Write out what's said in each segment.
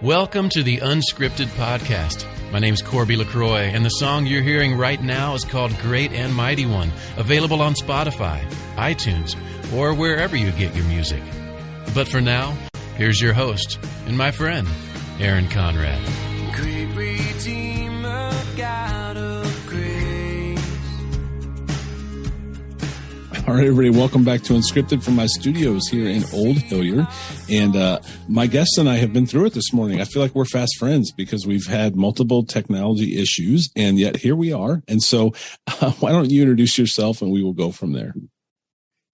Welcome to the Unscripted Podcast. My name's Corby LaCroix, and the song you're hearing right now is called Great and Mighty One, available on Spotify, iTunes, or wherever you get your music. But for now, here's your host and my friend, Aaron Conrad. Great Redeemer, God of grace. All right, everybody, welcome back to Unscripted from my studios here in Old Hilliard. And my guests and I have been through it this morning. I feel like we're fast friends because we've had multiple technology issues, and yet here we are. And so why don't you introduce yourself and we will go from there.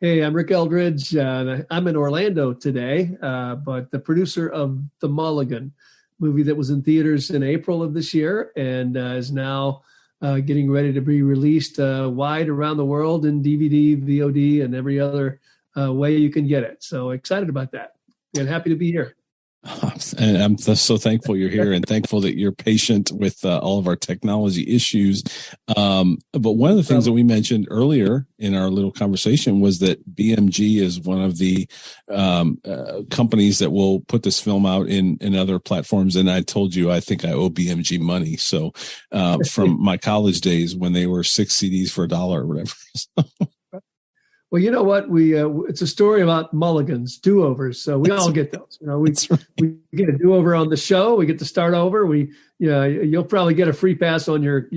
Hey, I'm Rick Eldridge. I'm in Orlando today, but the producer of the Mulligan movie that was in theaters in April of this year and is now getting ready to be released wide around the world in DVD, VOD, and every other way you can get it. So excited about that and happy to be here. And I'm so thankful you're here and thankful that you're patient with all of our technology issues. But one of the things that we mentioned earlier in our little conversation was that BMG is one of the companies that will put this film out in other platforms. And I told you, I think I owe BMG money. So from my college days when they were 6 CDs for $1 or whatever. Well, you know what? It's a story about mulligans, do-overs. So we all get those. You know, we get a do-over on the show. We get to start over. You'll probably get a free pass on your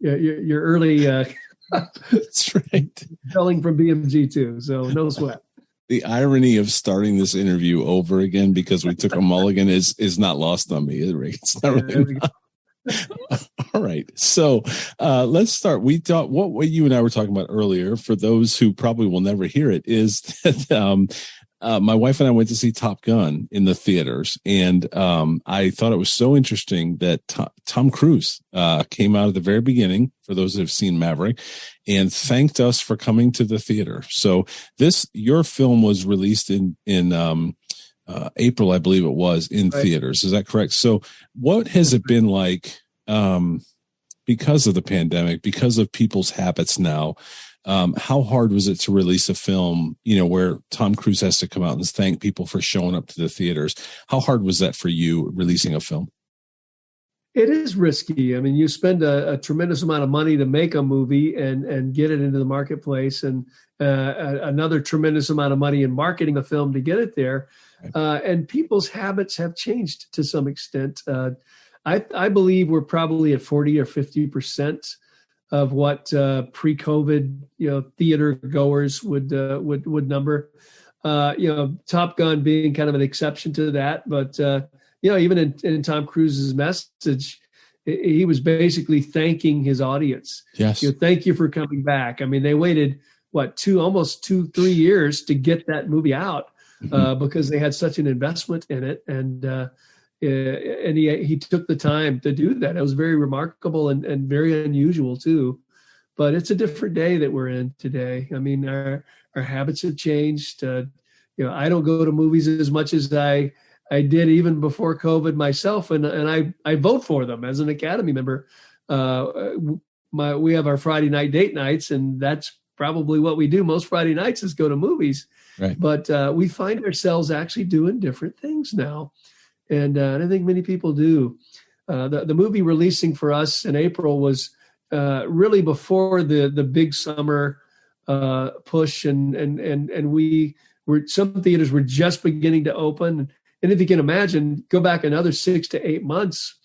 early. That's right. Selling from BMG too. So no sweat. The irony of starting this interview over again because we took a mulligan is not lost on me. It's not really. All right. So let's start. We thought what you and I were talking about earlier, for those who probably will never hear it, is that my wife and I went to see Top Gun in the theaters. And I thought it was so interesting that Tom Cruise came out at the very beginning, for those that have seen Maverick, and thanked us for coming to the theater. So your film was released in April, I believe it was, in theaters. Is that correct? So what has it been like because of the pandemic, because of people's habits now? How hard was it to release a film, where Tom Cruise has to come out and thank people for showing up to the theaters? How hard was that for you, releasing a film? It is risky. I mean, you spend a tremendous amount of money to make a movie and get it into the marketplace, and another tremendous amount of money in marketing the film to get it there. And people's habits have changed to some extent. I believe we're probably at 40 or 50% of what pre-COVID, theater goers would number. Top Gun being kind of an exception to that, but even in Tom Cruise's message, he was basically thanking his audience. Yes, thank you for coming back. I mean, they waited almost 2-3 years to get that movie out. Because they had such an investment in it, and he took the time to do that. It was very remarkable and very unusual too. But it's a different day that we're in today. I mean, our habits have changed. I don't go to movies as much as I did even before COVID myself, and I vote for them as an Academy member. We have our Friday night date nights, and that's probably what we do most Friday nights is go to movies. Right. But we find ourselves actually doing different things now. And I think many people do. The movie releasing for us in April was really before the big summer push. And some theaters were just beginning to open. And if you can imagine, go back another 6 to 8 months,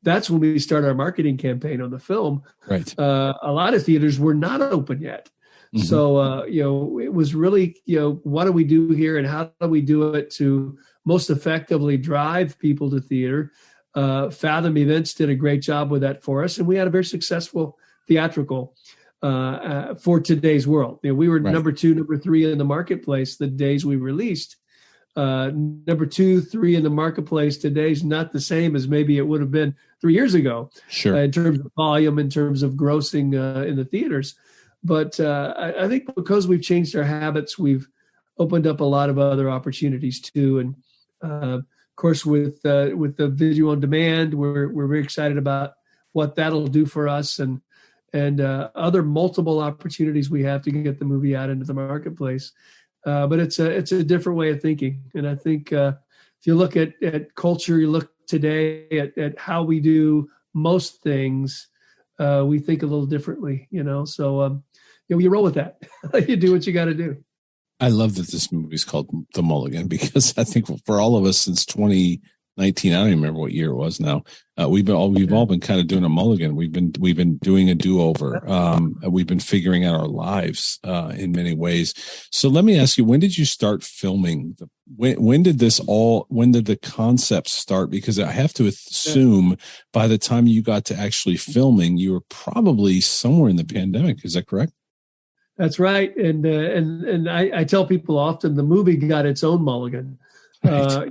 that's when we start our marketing campaign on the film. Right. A lot of theaters were not open yet. Mm-hmm. So, it was really, what do we do here and how do we do it to most effectively drive people to theater? Fathom Events did a great job with that for us. And we had a very successful theatrical for today's world. We were number 2, number 3 in the marketplace the days we released. Number 2, 3 in the marketplace today is not the same as maybe it would have been 3 years ago. Sure. In terms of volume, in terms of grossing in the theaters. But I think because we've changed our habits, we've opened up a lot of other opportunities too. And of course, with the video on demand, we're very excited about what that'll do for us and other multiple opportunities we have to get the movie out into the marketplace. But it's a different way of thinking, and I think if you look at culture, you look today at how we do most things, we think a little differently, So you roll with that. You do what you got to do. I love that this movie is called The Mulligan, because I think for all of us since 2019, I don't even remember what year it was now. We've all been kind of doing a mulligan. We've been doing a do-over. We've been figuring out our lives in many ways. So let me ask you, when did you start filming? When did the concept start? Because I have to assume by the time you got to actually filming, you were probably somewhere in the pandemic. Is that correct? That's right. And I tell people often the movie got its own mulligan. Right.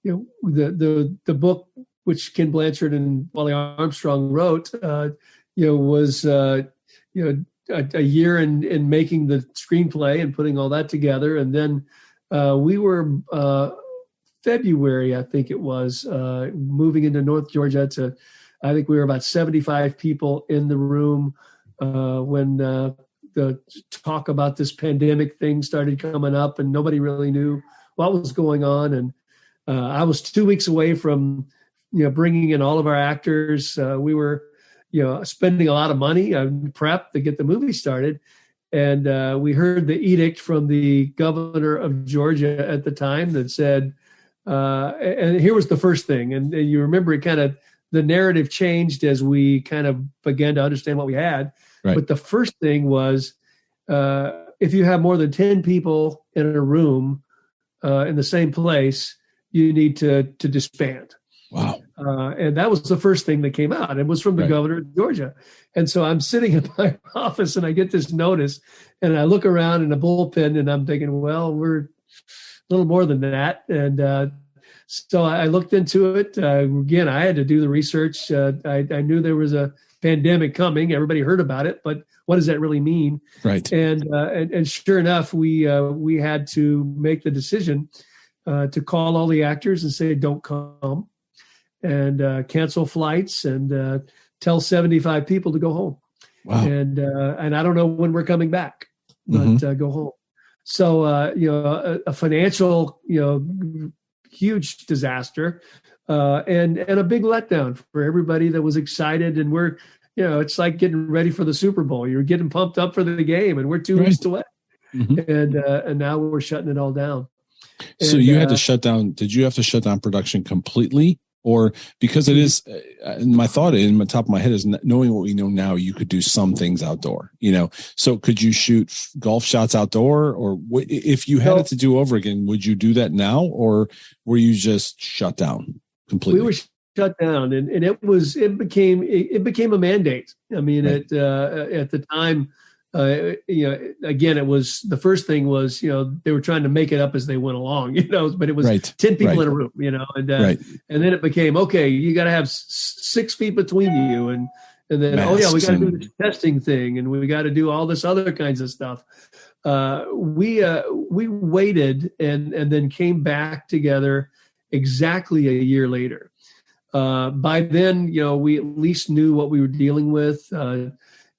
The book which Ken Blanchard and Wally Armstrong wrote, was a year in making the screenplay and putting all that together. And then we were February, I think it was, moving into North Georgia I think we were about 75 people in the room when the talk about this pandemic thing started coming up, and nobody really knew what was going on. And I was 2 weeks away from, bringing in all of our actors. We were, spending a lot of money on prep to get the movie started. And we heard the edict from the governor of Georgia at the time that said, and here was the first thing. And you remember it kind of, the narrative changed as we kind of began to understand what we had. Right. But the first thing was, if you have more than 10 people in a room in the same place, you need to disband. Wow. And that was the first thing that came out. It was from the governor of Georgia. And so I'm sitting in my office and I get this notice and I look around in the bullpen and I'm thinking, well, we're a little more than that. And so I looked into it. Again, I had to do the research. I knew there was a pandemic coming. Everybody heard about it, but what does that really mean? Right. And sure enough, we had to make the decision to call all the actors and say, don't come, and cancel flights and tell 75 people to go home. Wow. And I don't know when we're coming back, but go home. So, a financial, huge disaster, and a big letdown for everybody that was excited. And we're, it's like getting ready for the Super Bowl. You're getting pumped up for the game, and we're 2 weeks away. And now we're shutting it all down. So you had to shut down. Did you have to shut down production completely? Or because it is, my thought in the top of my head is, knowing what we know now, you could do some things outdoor, So could you shoot golf shots outdoor? Or if you had it to do over again, would you do that now? Or were you just shut down completely? We were shut down, and it became a mandate. I mean, at the time, again, it was, the first thing was, they were trying to make it up as they went along, but it was 10 people in a room, and then it became, okay, you got to have 6 feet between you. And then, masks, we got to do the testing thing, and we got to do all this other kinds of stuff. We waited and then came back together exactly a year later. By then, we at least knew what we were dealing with.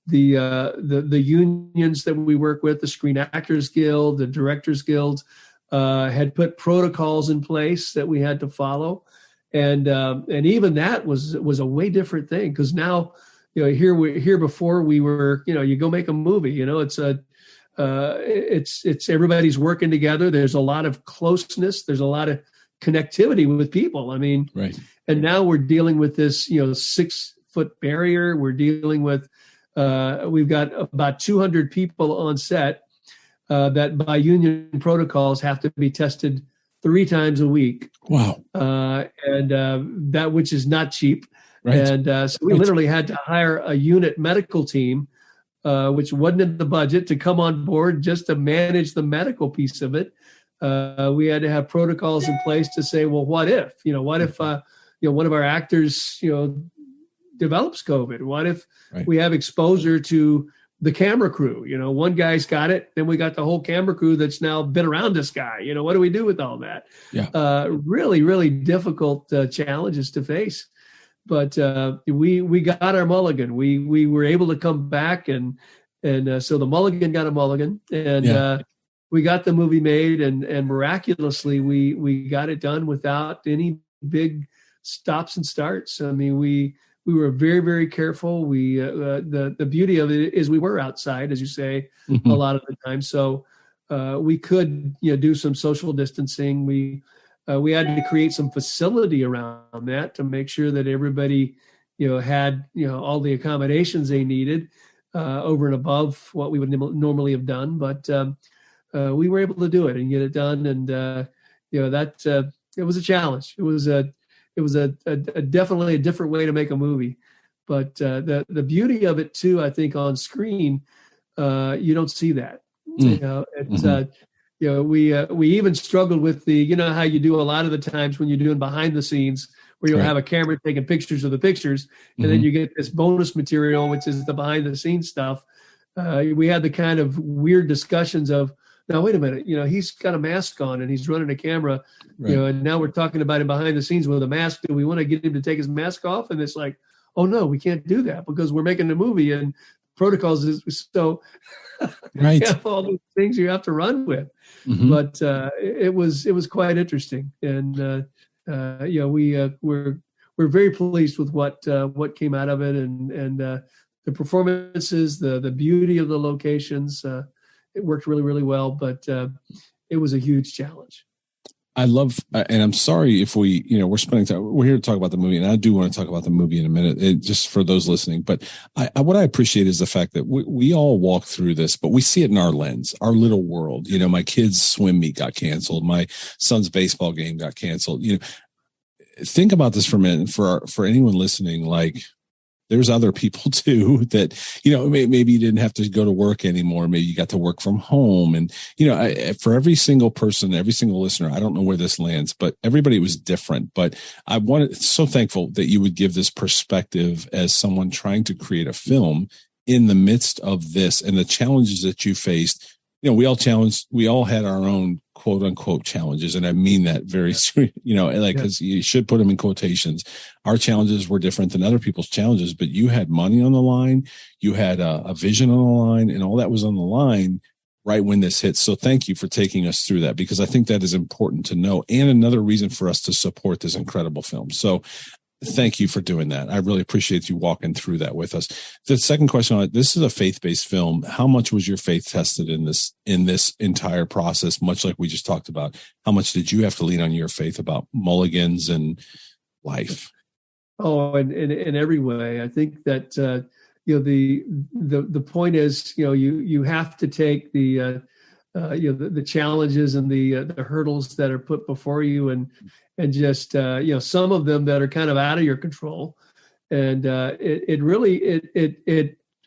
The unions that we work with, the Screen Actors Guild, the Directors Guild, had put protocols in place that we had to follow, and even that was a way different thing, because now, here before we were, you go make a movie, it's everybody's working together. There's a lot of closeness. There's a lot of connectivity with people. I mean, and now we're dealing with this 6-foot barrier. We're dealing with we've got about 200 people on set that by union protocols have to be tested 3 times a week. Wow. And that, which is not cheap. Right. And so we literally had to hire a unit medical team, which wasn't in the budget, to come on board just to manage the medical piece of it. We had to have protocols in place to say, well, what if one of our actors, develops COVID? What if we have exposure to the camera crew? One guy's got it, then we got the whole camera crew that's now been around this guy. What do we do with all that? Really, really difficult challenges to face. But we got our mulligan. We were able to come back, and so the mulligan got a mulligan, and we got the movie made, and miraculously we got it done without any big stops and starts. I mean, we were very, very careful. We the beauty of it is we were outside, as you say, a lot of the time, so we could do some social distancing. We had to create some facility around that to make sure that everybody had all the accommodations they needed over and above what we would normally have done, but we were able to do it and get it done, and that it was a challenge. It was a definitely a different way to make a movie, but the beauty of it too, I think, on screen, you don't see that. It's we even struggled with the how you do a lot of the times when you're doing behind the scenes, where you'll have a camera taking pictures of the pictures, and then you get this bonus material, which is the behind the scenes stuff. We had the kind of weird discussions of, now wait a minute, he's got a mask on and he's running a camera, and now we're talking about him behind the scenes with a mask. Do we want to get him to take his mask off? And it's like, oh no, we can't do that because we're making a movie and protocols is so. Right. You have all these things you have to run with, but it was quite interesting, and we're very pleased with what came out of it, and the performances, the beauty of the locations. It worked really, really well, but it was a huge challenge. I love, and I'm sorry if we're spending time. We're here to talk about the movie, and I do want to talk about the movie in a minute, just for those listening. But what I appreciate is the fact that we all walk through this, but we see it in our lens, our little world. My kids' swim meet got canceled. My son's baseball game got canceled. Think about this for a minute. For anyone listening, like, there's other people too that, maybe you didn't have to go to work anymore. Maybe you got to work from home. And, for every single person, every single listener, I don't know where this lands, but everybody was different. But so thankful that you would give this perspective as someone trying to create a film in the midst of this and the challenges that you faced. We all had our own quote unquote challenges. And I mean that very, because you should put them in quotations. Our challenges were different than other people's challenges, but you had money on the line. You had a vision on the line, and all that was on the line right when this hit. So thank you for taking us through that, because I think that is important to know, and another reason for us to support this incredible film. So thank you for doing that. I really appreciate you walking through that with us. The second question, this is a faith-based film. How much was your faith tested in this entire process? Much like we just talked about, how much did you have to lean on your faith about Mulligans and life? Oh, in every way. I think that the point is, you have to take the challenges and the hurdles that are put before you, and just some of them that are kind of out of your control, and it really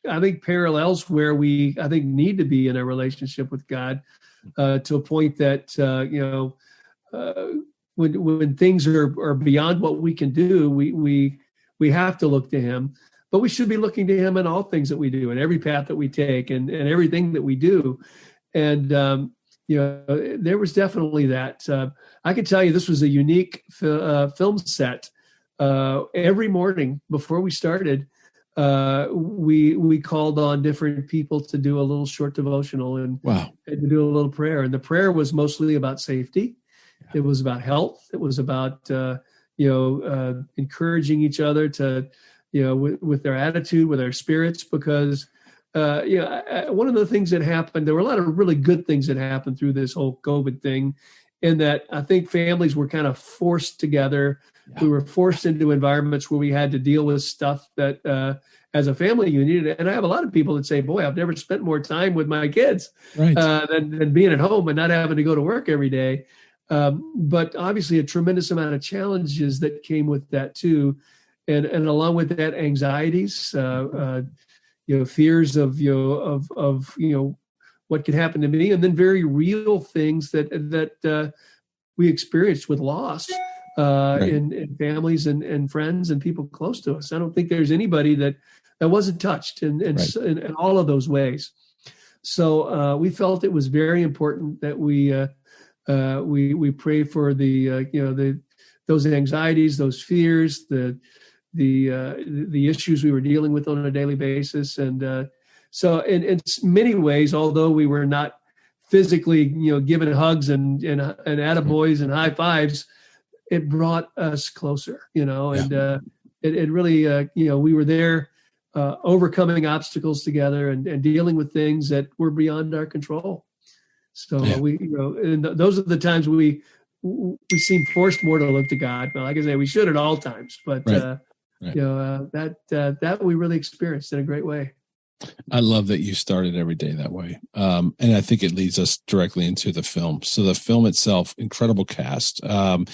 I think parallels where we need to be in a relationship with God, to a point that when things are beyond what we can do, we have to look to Him. But we should be looking to Him in all things that we do, in every path that we take, and everything that we do. And there was definitely that. I can tell you, this was a unique film set. Every morning before we started, we called on different people to do a little short devotional and to do a little prayer. And the prayer was mostly about safety. It was about health. It was about encouraging each other to with their attitude, with their spirits, because one of the things that happened, there were a lot of really good things that happened through this whole COVID thing, in that I think families were kind of forced together. Yeah. We were forced into environments where we had to deal with stuff that as a family you needed. And I have a lot of people that say, boy, I've never spent more time with my kids than being at home and not having to go to work every day. But obviously a tremendous amount of challenges that came with that too. And along with that, anxieties, fears of what could happen to me, and then very real things that we experienced with loss in families and friends and people close to us. I don't think there's anybody that wasn't touched in all of those ways. So we felt it was very important that we pray for those anxieties, those fears, the issues we were dealing with on a daily basis. And so in many ways, although we were not physically, giving hugs and attaboys and high fives, it brought us closer, and it really, we were there overcoming obstacles together and dealing with things that were beyond our control. So and those are the times we seem forced more to look to God. Well, like I say, we should at all times, but that we really experienced in a great way. I love that you started every day that way. And I think it leads us directly into the film. So the film itself, incredible cast. I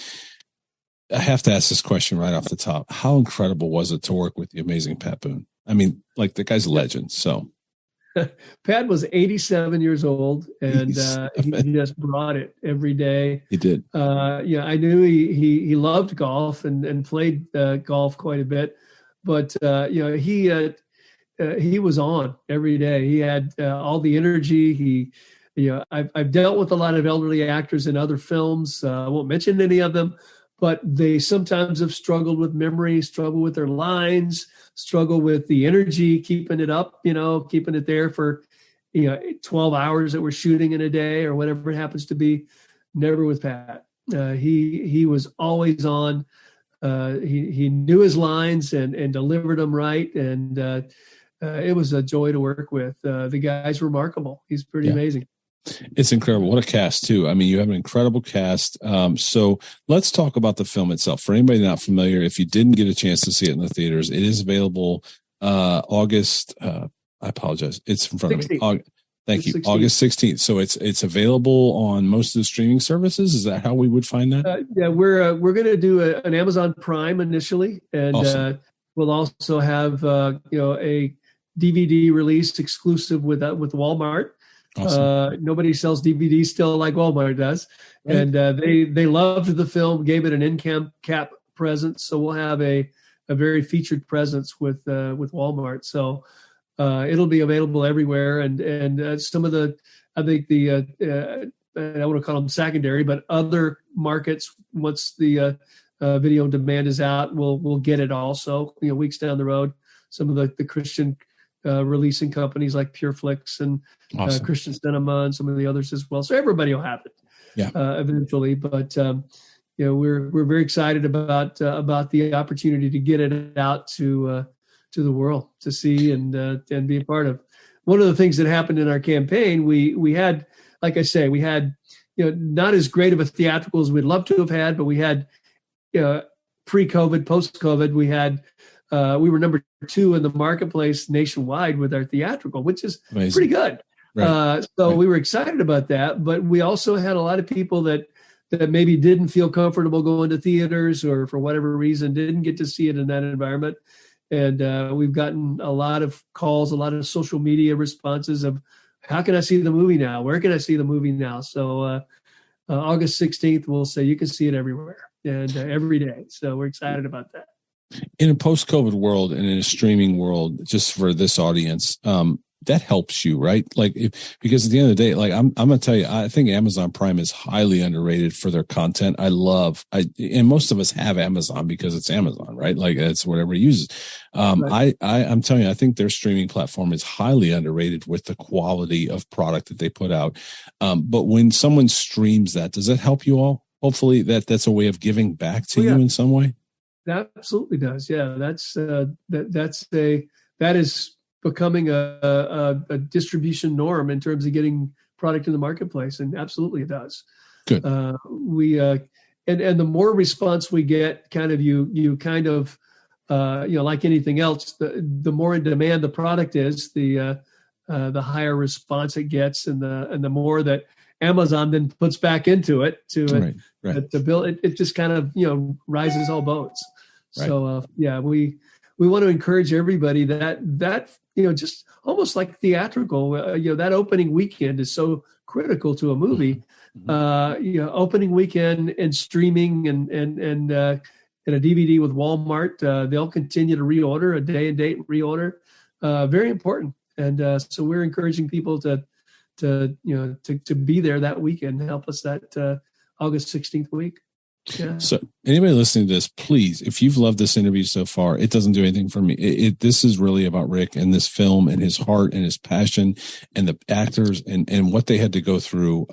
have to ask this question right off the top. How incredible was it to work with the amazing Pat Boone? I mean, like, the guy's a legend. So Pat was 87 years old, and he just brought it every day. He did. I knew he loved golf and played golf quite a bit, but he was on every day. He had all the energy. I've dealt with a lot of elderly actors in other films. I won't mention any of them, but they sometimes have struggled with memory, struggle with their lines, struggle with the energy, keeping it up, keeping it there for, 12 hours that we're shooting in a day or whatever it happens to be. Never with Pat. He was always on. He knew his lines and delivered them right. And it was a joy to work with. The guy's remarkable. He's pretty amazing. It's incredible. What a cast, too. I mean, you have an incredible cast. So let's talk about the film itself. For anybody not familiar, if you didn't get a chance to see it in the theaters, it is available August. I apologize. It's in front 16th. Of me. Thank you. 16th. August 16th. So it's available on most of the streaming services. Is that how we would find that? We're going to do an Amazon Prime initially, and awesome. We'll also have a DVD release exclusive with Walmart. Awesome. Nobody sells DVDs still like Walmart does. Right. And they loved the film, gave it an in cap presence. So we'll have a very featured presence with Walmart. So it'll be available everywhere. And some of I think I don't want to call them secondary, but other markets, once the video on demand is out, we'll get it also, weeks down the road. Some of the Christian releasing companies like PureFlix and awesome. Christian Cinema and some of the others as well. So everybody will have it eventually. But we're very excited about the opportunity to get it out to the world to see and be a part of. One of the things that happened in our campaign, we had, like I say, we had not as great of a theatrical as we'd love to have had, but we had pre-COVID, post-COVID, we were number 2 in the marketplace nationwide with our theatrical, which is amazing. Pretty good. Right. We were excited about that, but we also had a lot of people that maybe didn't feel comfortable going to theaters or for whatever reason didn't get to see it in that environment. And we've gotten a lot of calls, a lot of social media responses of, how can I see the movie now? Where can I see the movie now? So August 16th, we'll say you can see it everywhere and every day. So we're excited about that. In a post-COVID world and in a streaming world, just for this audience, that helps you, right? Like, because at the end of the day, like I'm going to tell you, I think Amazon Prime is highly underrated for their content. And most of us have Amazon because it's Amazon, right? Like that's what everybody uses. Right. I'm telling you, I think their streaming platform is highly underrated with the quality of product that they put out. But when someone streams that, does that help you all? Hopefully that's a way of giving back to you in some way. That absolutely does. Yeah, that is becoming a distribution norm in terms of getting product in the marketplace, and absolutely it does. Good. And the more response we get, kind of you kind of like anything else, the more in demand the product is, the higher response it gets, and the more that Amazon then puts back into it to build it. It just kind of rises all boats. Right. So we want to encourage everybody that just almost like theatrical, that opening weekend is so critical to a movie. Mm-hmm. Opening weekend and streaming and a DVD with Walmart, they'll continue to reorder, a day and date reorder. Very important. And so we're encouraging people to be there that weekend and help us that August 16th week. Yeah. So anybody listening to this, please, if you've loved this interview so far, it doesn't do anything for me. This is really about Rick and this film and his heart and his passion and the actors and what they had to go through.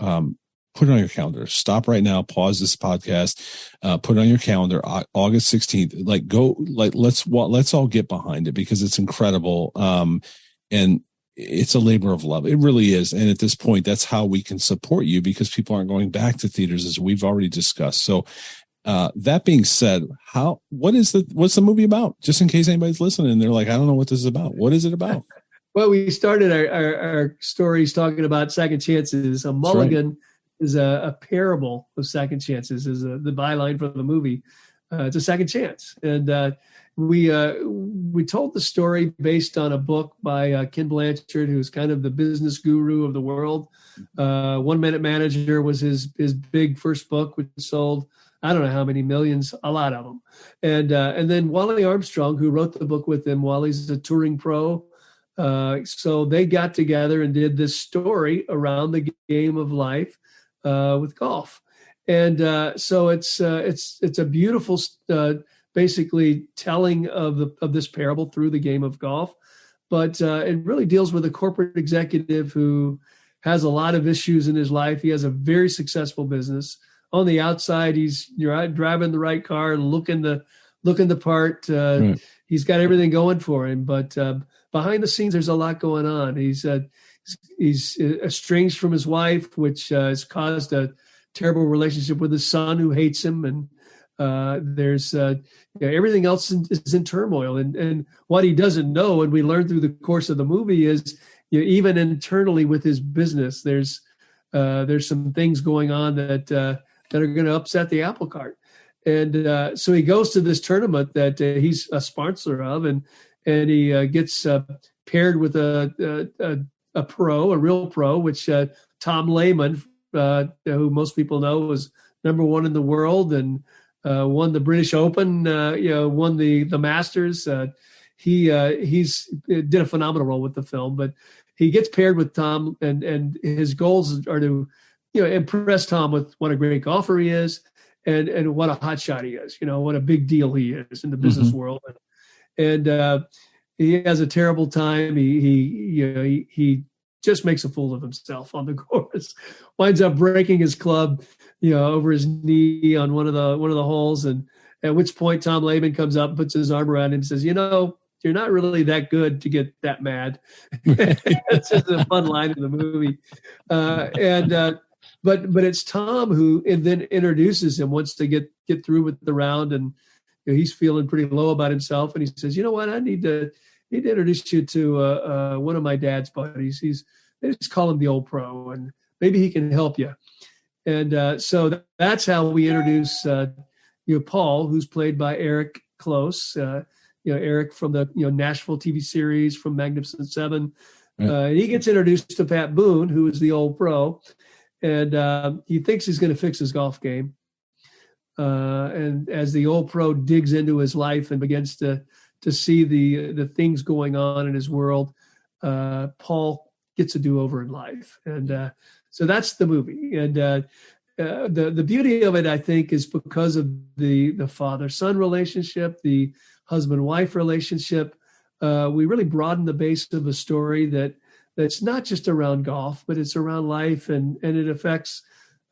Put it on your calendar. Stop right now. Pause this podcast. Put it on your calendar. August 16th. Let's all get behind it because it's incredible. And it's a labor of love. It really is. And at this point, that's how we can support you because people aren't going back to theaters as we've already discussed. So, that being said, what's the movie about? Just in case anybody's listening and they're like, I don't know what this is about. What is it about? Well, we started our stories talking about second chances. Mulligan is a parable of second chances, is the byline for the movie. It's a second chance. And we told the story based on a book by Ken Blanchard, who's kind of the business guru of the world. 1 Minute Manager was his big first book, which sold, I don't know how many millions, a lot of them. And then Wally Armstrong, who wrote the book with him. Wally's a touring pro. So they got together and did this story around the game of life with golf. And so it's a beautiful basically telling of this parable through the game of golf. But it really deals with a corporate executive who has a lot of issues in his life. He has a very successful business. On the outside, he's driving the right car and looking the part. Right. He's got everything going for him. But behind the scenes, there's a lot going on. He's estranged from his wife, which has caused a terrible relationship with his son who hates him. And there's everything else is in turmoil. And what he doesn't know, and we learn through the course of the movie, is even internally with his business, there's some things going on that are going to upset the apple cart. And so he goes to this tournament that he's a sponsor of, and he gets paired with a real pro, which Tom Lehman, who most people know was number one in the world and won the British Open, won the Masters. He did a phenomenal role with the film, but he gets paired with Tom, and his goals are to impress Tom with what a great golfer he is and what a hot shot he is, what a big deal he is in the business world. And he has a terrible time. He just makes a fool of himself on the course, winds up breaking his club, over his knee on one of the holes. And at which point Tom Lehman comes up, puts his arm around him and says, you're not really that good to get that mad. It's just a fun line in the movie. But it's Tom who then introduces him, wants to get through with the round, and he's feeling pretty low about himself. And he says, you know what, I need to introduce you to one of my dad's buddies. They just call him the old pro, and maybe he can help you. And so that's how we introduce Paul, who's played by Eric Close. Eric from the Nashville TV series, from Magnificent Seven. Right. He gets introduced to Pat Boone, who is the old pro, and he thinks he's going to fix his golf game. And as the old pro digs into his life and begins to see the things going on in his world, Paul gets a do-over in life. And so that's the movie. And the beauty of it, I think, is because of the father-son relationship, the husband-wife relationship. We really broaden the base of a story that's not just around golf, but it's around life, and it affects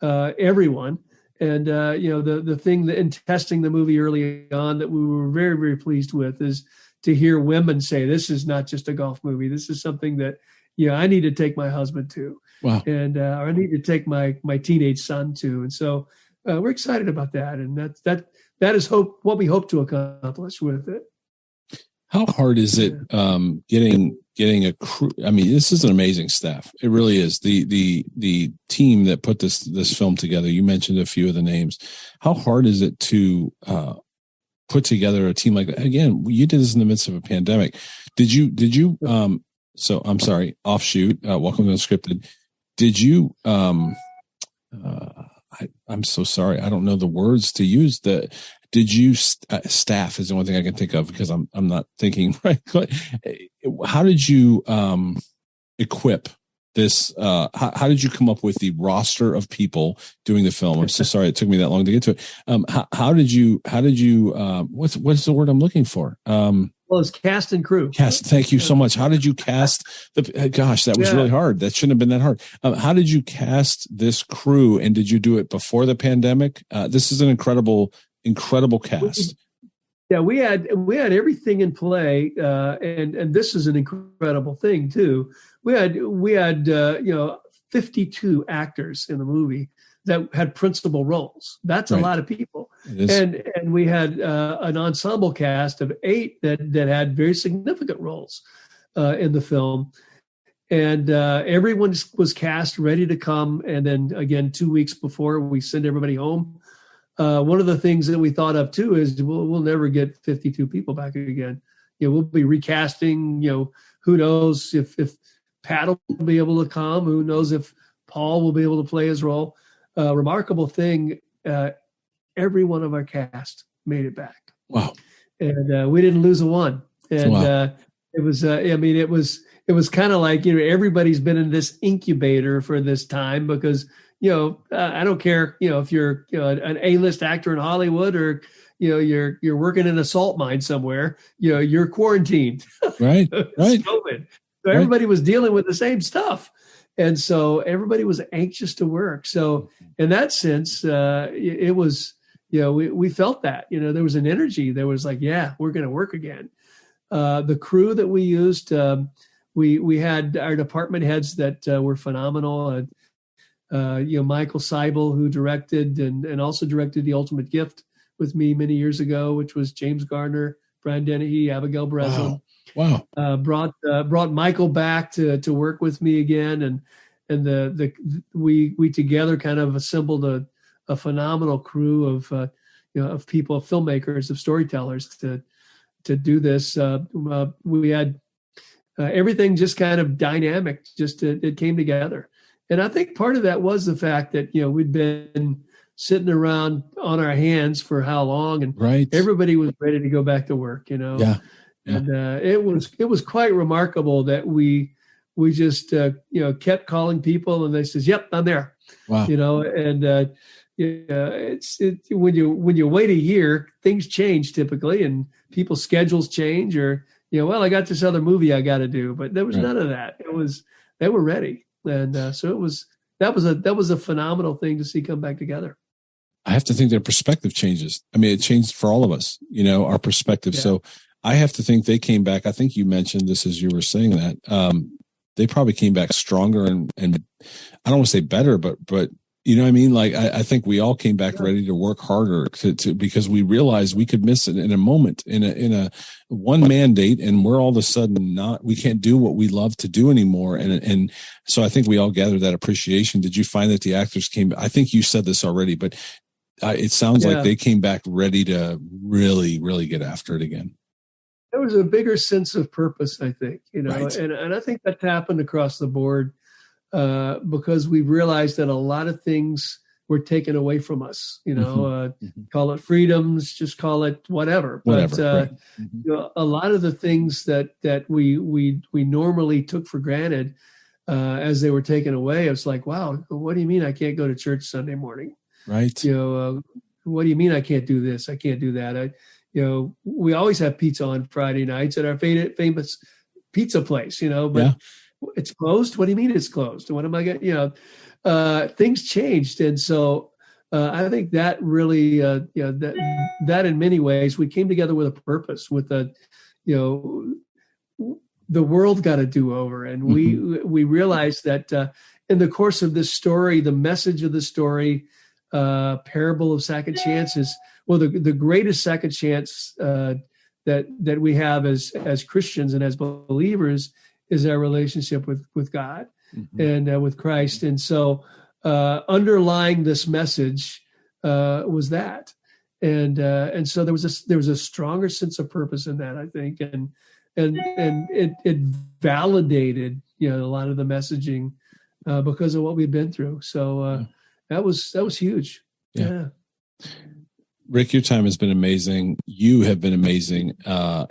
everyone. And the thing that in testing the movie early on that we were very, very pleased with is to hear women say, this is not just a golf movie. This is something that I need to take my husband to. Wow. And or I need to take my teenage son to. And so we're excited about that. And that is what we hope to accomplish with it. How hard is it getting a crew? I mean, this is an amazing staff. It really is. The team that put this film together, you mentioned a few of the names. How hard is it to put together a team like that? Again, you did this in the midst of a pandemic. Did you so I'm sorry, offshoot, welcome to Unscripted. Did you I'm so sorry, I don't know the words to use. Did you staff is the only thing I can think of because I'm not thinking right. How did you equip this, how did you come up with the roster of people doing the film? I'm so sorry it took me that long to get to it. How did you, what's the word I'm looking for? Well, it's cast and crew. Cast. Thank you so much. How did you cast gosh, that was really hard. That shouldn't have been that hard. How did you cast this crew, and did you do it before the pandemic? This is an incredible cast. Yeah, we had everything in play, and this is an incredible thing too. We had 52 actors in the movie that had principal roles. That's a lot of people. And we had an ensemble cast of 8 that had very significant roles in the film. And everyone was cast, ready to come. And then again, 2 weeks before we send everybody home, one of the things that we thought of too is we'll never get 52 people back again. We'll be recasting. Who knows if Pat will be able to come? Who knows if Paul will be able to play his role? Remarkable thing, every one of our cast made it back. Wow. And we didn't lose a one. And it was kind of like, everybody's been in this incubator for this time because, I don't care, if you're an A-list actor in Hollywood or, you're working in a salt mine somewhere, you're quarantined. Right. Right. COVID. So everybody was dealing with the same stuff. And so everybody was anxious to work. So in that sense, it was, we felt that, there was an energy. There was like, yeah, we're going to work again. The crew that we used, we had our department heads that were phenomenal. Michael Seibel, who directed and also directed The Ultimate Gift with me many years ago, which was James Garner, Brian Dennehy, Abigail Breslin. Wow. Brought Michael back to work with me again, and we together kind of assembled a phenomenal crew of people, of filmmakers, of storytellers to do this. We had everything just kind of dynamic, it came together, and I think part of that was the fact that we'd been sitting around on our hands for how long, and everybody was ready to go back to work. Yeah. And it was quite remarkable that we just kept calling people, and they says, "Yep, I'm there." Wow. It's when you wait a year, things change typically, and people's schedules change, or I got this other movie I got to do, but there was none of that. It was they were ready, and so that was a phenomenal thing to see come back together. I have to think their perspective changes. I mean, it changed for all of us, our perspective. Yeah. So I have to think they came back. I think you mentioned this as you were saying that. They probably came back stronger and I don't want to say better, but you know what I mean? Like, I think we all came back ready to work harder because we realized we could miss it in a moment, in a one mandate, and we're all of a sudden we can't do what we love to do anymore. And so I think we all gathered that appreciation. Did you find that the actors I think you said this already, but it sounds like they came back ready to really, really get after it again. There was a bigger sense of purpose, I think, and I think that's happened across the board because we realized that a lot of things were taken away from us, call it freedoms, just call it whatever. But a lot of the things that we normally took for granted as they were taken away, it's like, wow, what do you mean I can't go to church Sunday morning? Right. What do you mean I can't do this? I can't do that. We always have pizza on Friday nights at our famous pizza place, but it's closed. What do you mean it's closed? What am I getting? Things changed. And so I think that really, that in many ways, we came together with a purpose, with the world got a do-over. And we realized that in the course of this story, the message of the story, parable of second chances, well, the greatest second chance that we have as Christians and as believers is our relationship with God and with Christ. And so underlying this message was that, and so there was a stronger sense of purpose in that, I think, and it validated a lot of the messaging because of what we've been through. So that was huge. Yeah. Rick, your time has been amazing. You have been amazing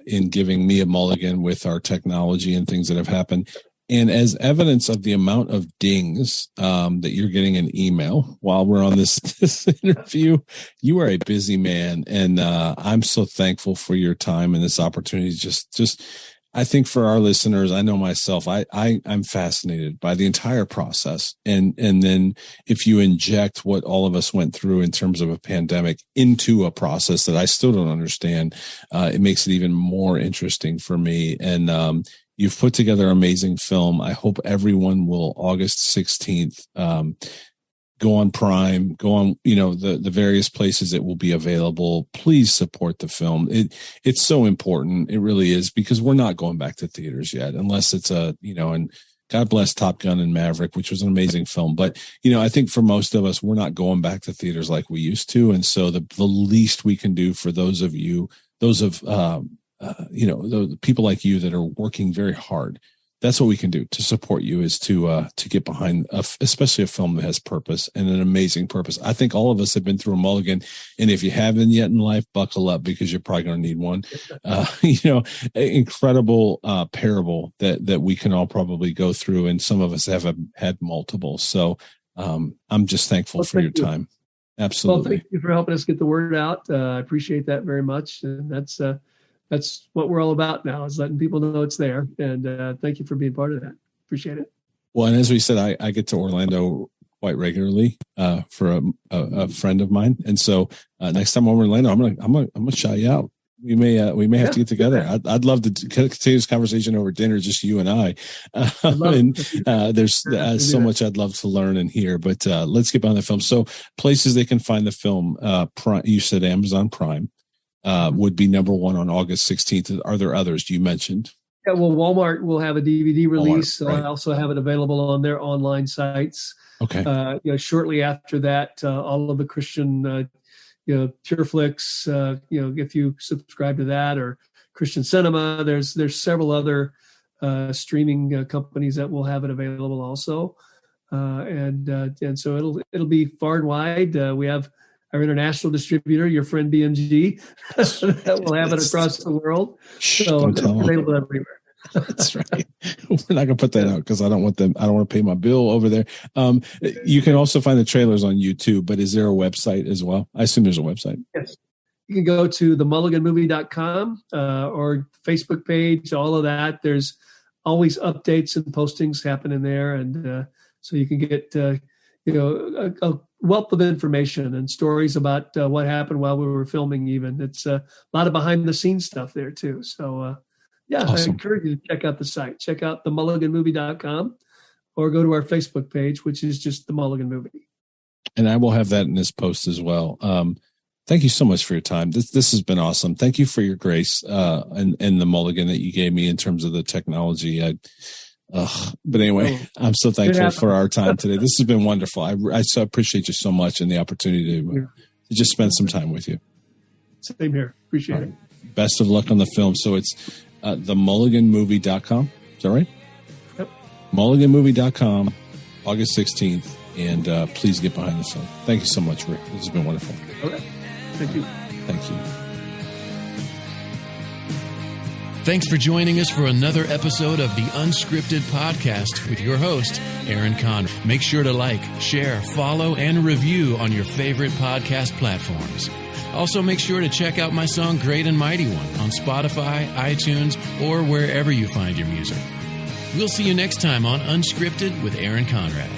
in giving me a mulligan with our technology and things that have happened. And as evidence of the amount of dings that you're getting in email while we're on this interview, you are a busy man. And I'm so thankful for your time and this opportunity. Just I think for our listeners, I know myself, I'm fascinated by the entire process. And then if you inject what all of us went through in terms of a pandemic into a process that I still don't understand, it makes it even more interesting for me. And you've put together an amazing film. I hope everyone will August 16th, go on Prime, go on, the various places it will be available. Please support the film. It's so important. It really is, because we're not going back to theaters yet, unless it's and God bless Top Gun and Maverick, which was an amazing film. But, I think for most of us, we're not going back to theaters like we used to. And so the least we can do for those of you, the people like you that are working very hard, that's what we can do to support you, is to get behind, especially a film that has purpose, and an amazing purpose. I think all of us have been through a Mulligan, and if you haven't yet in life, buckle up, because you're probably going to need one. Incredible parable that we can all probably go through, and some of us have had multiple. So I'm just thankful for your time. Absolutely. Well, thank you for helping us get the word out. I appreciate that very much, and that's what we're all about now, is letting people know it's there. And thank you for being part of that. Appreciate it. Well, and as we said, I get to Orlando quite regularly for a friend of mine, and so next time I'm in Orlando, I'm gonna shout you out. We may have to get together. I'd love to continue this conversation over dinner, just you and I. There's so much I'd love to learn and hear. But let's get behind the film. So places they can find the film. Prime, you said Amazon Prime. Would be number one on August 16th. Are there others you mentioned? Yeah, well, Walmart will have a DVD release. Walmart, right. I also have it available on their online sites. Okay. Shortly after that, all of the Christian, PureFlix, if you subscribe to that, or Christian Cinema, there's several other streaming companies that will have it available also. And so it'll be far and wide. We have our international distributor, your friend BMG, that will have it across the world. So it's available everywhere. That's right. We're not going to put that out because I don't want to pay my bill over there. You can also find the trailers on YouTube, but is there a website as well? I assume there's a website. Yes. You can go to themulliganmovie.com or Facebook page, all of that. There's always updates and postings happening there. And so you can get, a wealth of information and stories about what happened while we were filming even. It's a lot of behind-the-scenes stuff there, too. So, awesome. I encourage you to check out the site. Check out themulliganmovie.com or go to our Facebook page, which is just The Mulligan Movie. And I will have that in this post as well. Thank you so much for your time. This has been awesome. Thank you for your grace and the Mulligan that you gave me in terms of the technology. But anyway, I'm so thankful for our time today. This has been wonderful. I so appreciate you so much and the opportunity to just spend some time with you. Same here. Appreciate it. Best of luck on the film. So it's themulliganmovie.com. Is that right? Yep. Mulliganmovie.com, August 16th. And please get behind the film. Thank you so much, Rick. This has been wonderful. Okay. Thank you. Thank you. Thanks for joining us for another episode of the Unscripted Podcast with your host, Aaron Conrad. Make sure to like, share, follow, and review on your favorite podcast platforms. Also, make sure to check out my song, Great and Mighty One, on Spotify, iTunes, or wherever you find your music. We'll see you next time on Unscripted with Aaron Conrad.